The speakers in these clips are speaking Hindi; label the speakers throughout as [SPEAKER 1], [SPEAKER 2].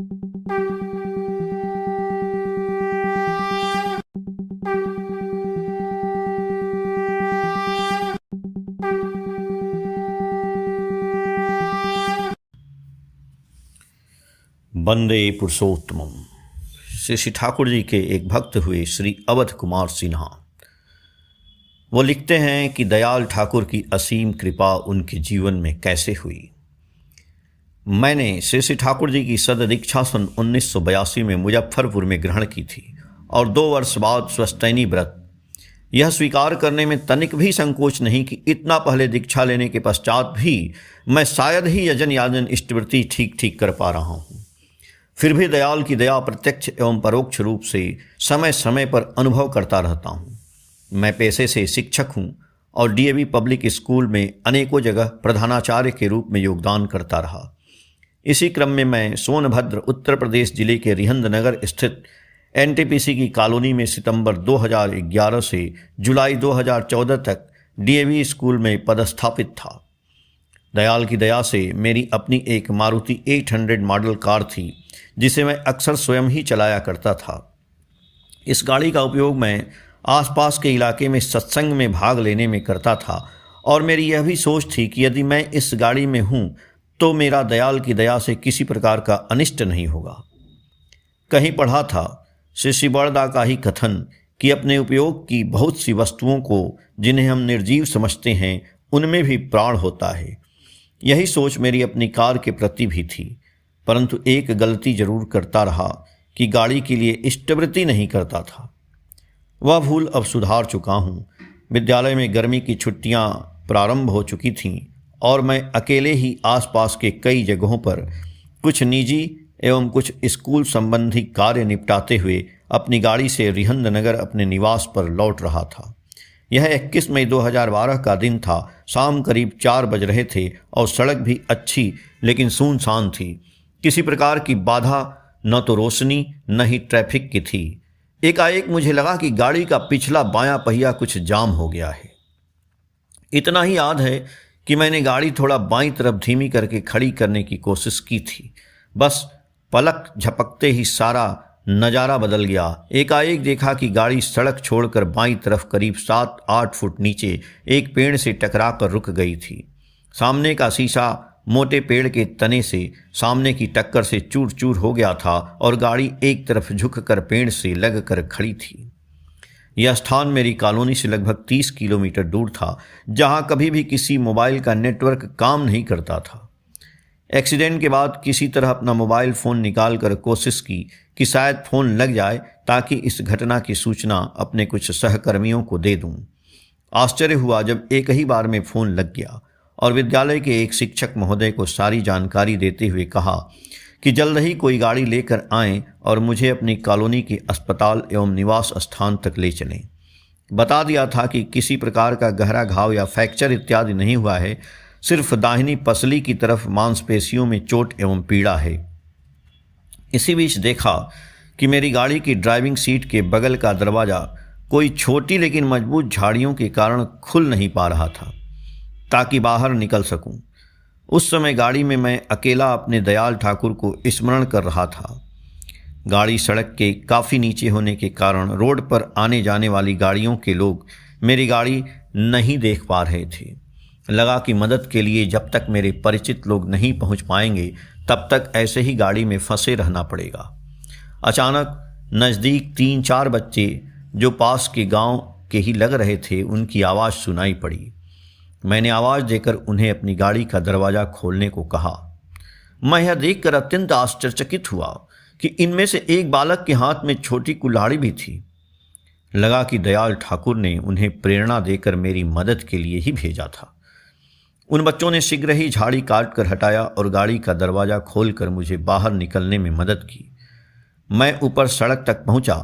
[SPEAKER 1] वंदे पुरुषोत्तमम। श्री ठाकुर जी के एक भक्त हुए श्री अवध कुमार सिन्हा। वो लिखते हैं कि दयाल ठाकुर की असीम कृपा उनके जीवन में कैसे हुई। मैंने श्री ठाकुर जी की सददीक्षा सन 1982 में मुजफ्फरपुर में ग्रहण की थी और 2 वर्ष बाद स्वस्तैनी व्रत। यह स्वीकार करने में तनिक भी संकोच नहीं कि इतना पहले दीक्षा लेने के पश्चात भी मैं शायद ही यजन याजन इष्टवृत्ति ठीक कर पा रहा हूँ। फिर भी दयाल की दया प्रत्यक्ष एवं परोक्ष रूप से समय समय पर अनुभव करता रहता हूँ। मैं पेशे से शिक्षक हूँ और डीएवी पब्लिक स्कूल में अनेकों जगह प्रधानाचार्य के रूप में योगदान करता रहा। इसी क्रम में मैं सोनभद्र उत्तर प्रदेश जिले के रिहंद नगर स्थित एनटीपीसी की कॉलोनी में सितंबर 2011 से जुलाई 2014 तक डीएवी स्कूल में पदस्थापित था। दयाल की दया से मेरी अपनी एक मारुति 800 मॉडल कार थी जिसे मैं अक्सर स्वयं ही चलाया करता था। इस गाड़ी का उपयोग मैं आसपास के इलाके में सत्संग में भाग लेने में करता था और मेरी यह भी सोच थी कि यदि मैं इस गाड़ी में हूँ तो मेरा दयाल की दया से किसी प्रकार का अनिष्ट नहीं होगा। कहीं पढ़ा था श्री बड़दा का ही कथन कि अपने उपयोग की बहुत सी वस्तुओं को जिन्हें हम निर्जीव समझते हैं उनमें भी प्राण होता है। यही सोच मेरी अपनी कार के प्रति भी थी, परंतु एक गलती जरूर करता रहा कि गाड़ी के लिए इष्टवृत्ति नहीं करता था। वह भूल अब सुधार चुका हूँ। विद्यालय में गर्मी की छुट्टियाँ प्रारंभ हो चुकी थीं और मैं अकेले ही आसपास के कई जगहों पर कुछ निजी एवं कुछ स्कूल संबंधी कार्य निपटाते हुए अपनी गाड़ी से रिहंद नगर अपने निवास पर लौट रहा था। यह 21 मई 2012 का दिन था। शाम करीब 4 बज रहे थे और सड़क भी अच्छी लेकिन सुनसान थी। किसी प्रकार की बाधा न तो रोशनी न ही ट्रैफिक की थी। एकाएक मुझे लगा कि गाड़ी का पिछला बायां पहिया कुछ जाम हो गया है। इतना ही याद है कि मैंने गाड़ी थोड़ा बाईं तरफ धीमी करके खड़ी करने की कोशिश की थी। बस पलक झपकते ही सारा नज़ारा बदल गया। एकाएक देखा कि गाड़ी सड़क छोड़कर बाईं तरफ करीब 7-8 फुट नीचे एक पेड़ से टकरा कर रुक गई थी। सामने का शीशा मोटे पेड़ के तने से सामने की टक्कर से चूर चूर हो गया था और गाड़ी एक तरफ झुककर पेड़ से लग कर खड़ी थी। यह स्थान मेरी कॉलोनी से लगभग 30 किलोमीटर दूर था, जहां कभी भी किसी मोबाइल का नेटवर्क काम नहीं करता था। एक्सीडेंट के बाद किसी तरह अपना मोबाइल फ़ोन निकाल कर कोशिश की कि शायद फ़ोन लग जाए ताकि इस घटना की सूचना अपने कुछ सहकर्मियों को दे दूं। आश्चर्य हुआ जब एक ही बार में फ़ोन लग गया और विद्यालय के एक शिक्षक महोदय को सारी जानकारी देते हुए कहा कि जल्द ही कोई गाड़ी लेकर आएं और मुझे अपनी कॉलोनी के अस्पताल एवं निवास स्थान तक ले चलें। बता दिया था कि किसी प्रकार का गहरा घाव या फ्रैक्चर इत्यादि नहीं हुआ है, सिर्फ दाहिनी पसली की तरफ मांसपेशियों में चोट एवं पीड़ा है। इसी बीच देखा कि मेरी गाड़ी की ड्राइविंग सीट के बगल का दरवाज़ा कोई छोटी लेकिन मजबूत झाड़ियों के कारण खुल नहीं पा रहा था ताकि बाहर निकल सकूं। उस समय गाड़ी में मैं अकेला अपने दयाल ठाकुर को स्मरण कर रहा था। गाड़ी सड़क के काफ़ी नीचे होने के कारण रोड पर आने जाने वाली गाड़ियों के लोग मेरी गाड़ी नहीं देख पा रहे थे। लगा कि मदद के लिए जब तक मेरे परिचित लोग नहीं पहुंच पाएंगे तब तक ऐसे ही गाड़ी में फंसे रहना पड़ेगा। अचानक नज़दीक 3-4 बच्चे जो पास के गांव के ही लग रहे थे उनकी आवाज़ सुनाई पड़ी। मैंने आवाज़ देकर उन्हें अपनी गाड़ी का दरवाज़ा खोलने को कहा। मैं यह देखकर अत्यंत आश्चर्यचकित हुआ कि इनमें से एक बालक के हाथ में छोटी कुल्हाड़ी भी थी। लगा कि दयाल ठाकुर ने उन्हें प्रेरणा देकर मेरी मदद के लिए ही भेजा था। उन बच्चों ने शीघ्र ही झाड़ी काट कर हटाया और गाड़ी का दरवाज़ा खोलकर मुझे बाहर निकलने में मदद की। मैं ऊपर सड़क तक पहुंचा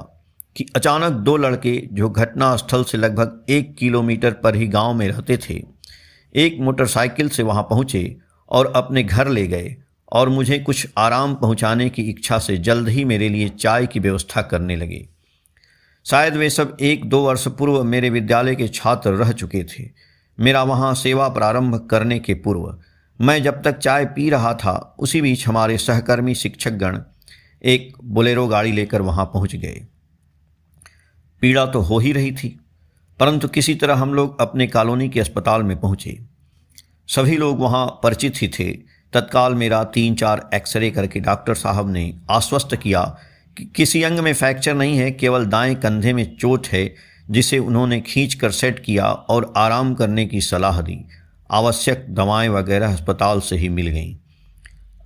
[SPEAKER 1] कि अचानक 2 लड़के जो घटना स्थल से लगभग 1 किलोमीटर पर ही गांव में रहते थे, एक मोटरसाइकिल से वहां पहुंचे और अपने घर ले गए और मुझे कुछ आराम पहुंचाने की इच्छा से जल्द ही मेरे लिए चाय की व्यवस्था करने लगे। शायद वे सब 1-2 वर्ष पूर्व मेरे विद्यालय के छात्र रह चुके थे। मेरा वहाँ सेवा प्रारंभ करने के पूर्व मैं जब तक चाय पी रहा था उसी बीच हमारे सहकर्मी शिक्षकगण एक बोलेरो गाड़ी लेकर वहां पहुंच गए। पीड़ा तो हो ही रही थी, परंतु किसी तरह हम लोग अपने कॉलोनी के अस्पताल में पहुंचे। सभी लोग वहां परिचित ही थे। तत्काल मेरा 3-4 एक्सरे करके डॉक्टर साहब ने आश्वस्त किया कि किसी अंग में फ्रैक्चर नहीं है, केवल दाएं कंधे में चोट है, जिसे उन्होंने खींचकर सेट किया और आराम करने की सलाह दी। आवश्यक दवाएं वगैरह अस्पताल से ही मिल गईं।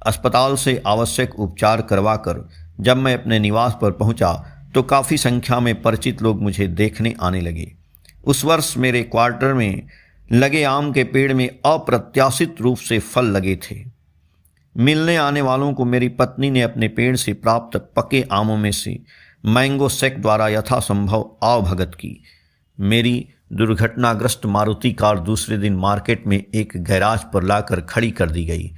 [SPEAKER 1] अस्पताल से आवश्यक उपचार करवाकर जब मैं अपने निवास पर पहुंचा तो काफ़ी संख्या में परिचित लोग मुझे देखने आने लगे। उस वर्ष मेरे क्वार्टर में लगे आम के पेड़ में अप्रत्याशित रूप से फल लगे थे। मिलने आने वालों को मेरी पत्नी ने अपने पेड़ से प्राप्त पके आमों में से मैंगो शेक द्वारा यथासंभव आवभगत की। मेरी दुर्घटनाग्रस्त मारुति कार दूसरे दिन मार्केट में एक गैराज पर लाकर खड़ी कर दी गई।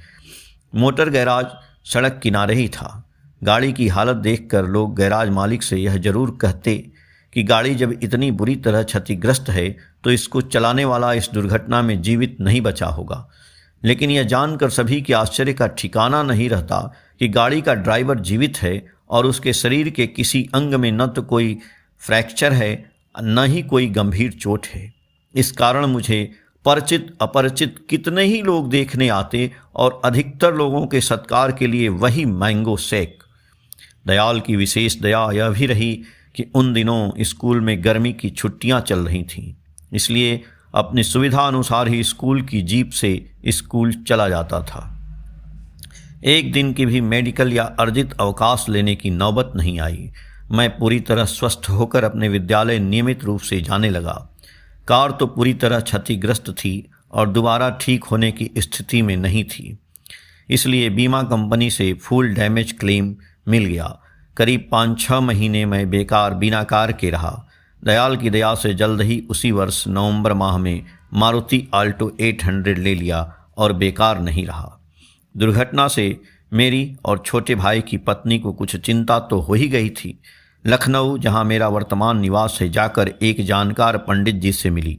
[SPEAKER 1] मोटर गैराज सड़क किनारे ही था। गाड़ी की हालत देखकर लोग गैराज मालिक से यह जरूर कहते कि गाड़ी जब इतनी बुरी तरह क्षतिग्रस्त है तो इसको चलाने वाला इस दुर्घटना में जीवित नहीं बचा होगा। लेकिन यह जानकर सभी के आश्चर्य का ठिकाना नहीं रहता कि गाड़ी का ड्राइवर जीवित है और उसके शरीर के किसी अंग में न तो कोई फ्रैक्चर है न ही कोई गंभीर चोट है। इस कारण मुझे परिचित अपरिचित कितने ही लोग देखने आते और अधिकतर लोगों के सत्कार के लिए वही मैंगो शेक। दयाल की विशेष दया यह भी रही कि उन दिनों स्कूल में गर्मी की छुट्टियां चल रही थीं, इसलिए अपनी सुविधा अनुसार ही स्कूल की जीप से स्कूल चला जाता था। एक दिन की भी मेडिकल या अर्जित अवकाश लेने की नौबत नहीं आई। मैं पूरी तरह स्वस्थ होकर अपने विद्यालय नियमित रूप से जाने लगा। कार तो पूरी तरह क्षतिग्रस्त थी और दोबारा ठीक होने की स्थिति में नहीं थी, इसलिए बीमा कंपनी से फुल डैमेज क्लेम मिल गया। करीब 5-6 महीने मैं बेकार बिना कार के रहा। दयाल की दया से जल्द ही उसी वर्ष नवंबर माह में मारुति आल्टो 800 ले लिया और बेकार नहीं रहा। दुर्घटना से मेरी और छोटे भाई की पत्नी को कुछ चिंता तो हो ही गई थी। लखनऊ, जहां मेरा वर्तमान निवास है, जाकर एक जानकार पंडित जी से मिली।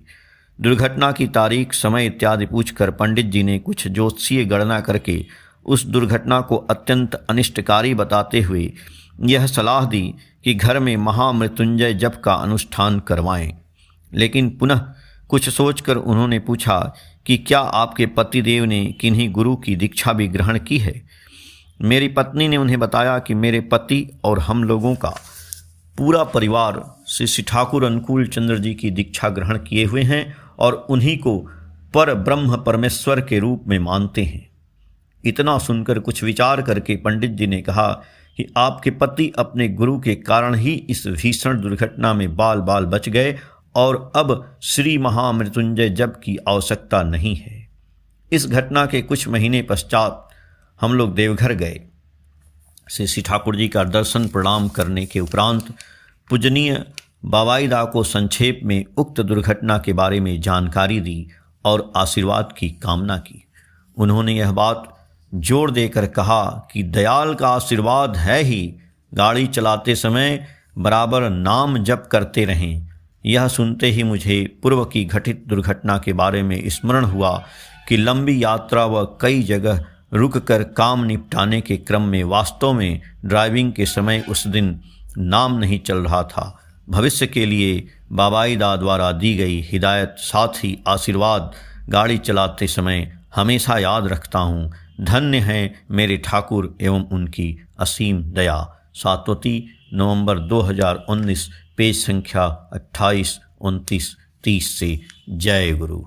[SPEAKER 1] दुर्घटना की तारीख, समय इत्यादि पूछकर पंडित जी ने कुछ ज्योतिषीय गणना करके उस दुर्घटना को अत्यंत अनिष्टकारी बताते हुए यह सलाह दी कि घर में महामृत्युंजय जप का अनुष्ठान करवाएं। लेकिन पुनः कुछ सोचकर उन्होंने पूछा कि क्या आपके पतिदेव ने किन्हीं गुरु की दीक्षा भी ग्रहण की है। मेरी पत्नी ने उन्हें बताया कि मेरे पति और हम लोगों का पूरा परिवार श्री ठाकुर अनुकूल चंद्र जी की दीक्षा ग्रहण किए हुए हैं और उन्हीं को पर ब्रह्म परमेश्वर के रूप में मानते हैं। इतना सुनकर कुछ विचार करके पंडित जी ने कहा कि आपके पति अपने गुरु के कारण ही इस भीषण दुर्घटना में बाल बाल बच गए और अब श्री महामृत्युंजय जप की आवश्यकता नहीं है। इस घटना के कुछ महीने पश्चात हम लोग देवघर गए। श्री ठाकुर जी का दर्शन प्रणाम करने के उपरांत पूजनीय बाबाईदा को संक्षेप में उक्त दुर्घटना के बारे में जानकारी दी और आशीर्वाद की कामना की। उन्होंने यह बात जोर देकर कहा कि दयाल का आशीर्वाद है ही, गाड़ी चलाते समय बराबर नाम जप करते रहें। यह सुनते ही मुझे पूर्व की घटित दुर्घटना के बारे में स्मरण हुआ कि लंबी यात्रा व कई जगह रुककर काम निपटाने के क्रम में वास्तव में ड्राइविंग के समय उस दिन नाम नहीं चल रहा था। भविष्य के लिए बाबाईदा द्वारा दी गई हिदायत साथ ही आशीर्वाद गाड़ी चलाते समय हमेशा याद रखता हूँ। धन्य हैं मेरे ठाकुर एवं उनकी असीम दया। सातवती, नवंबर 2019, पेज संख्या 28, 29, 30 से। जय गुरु।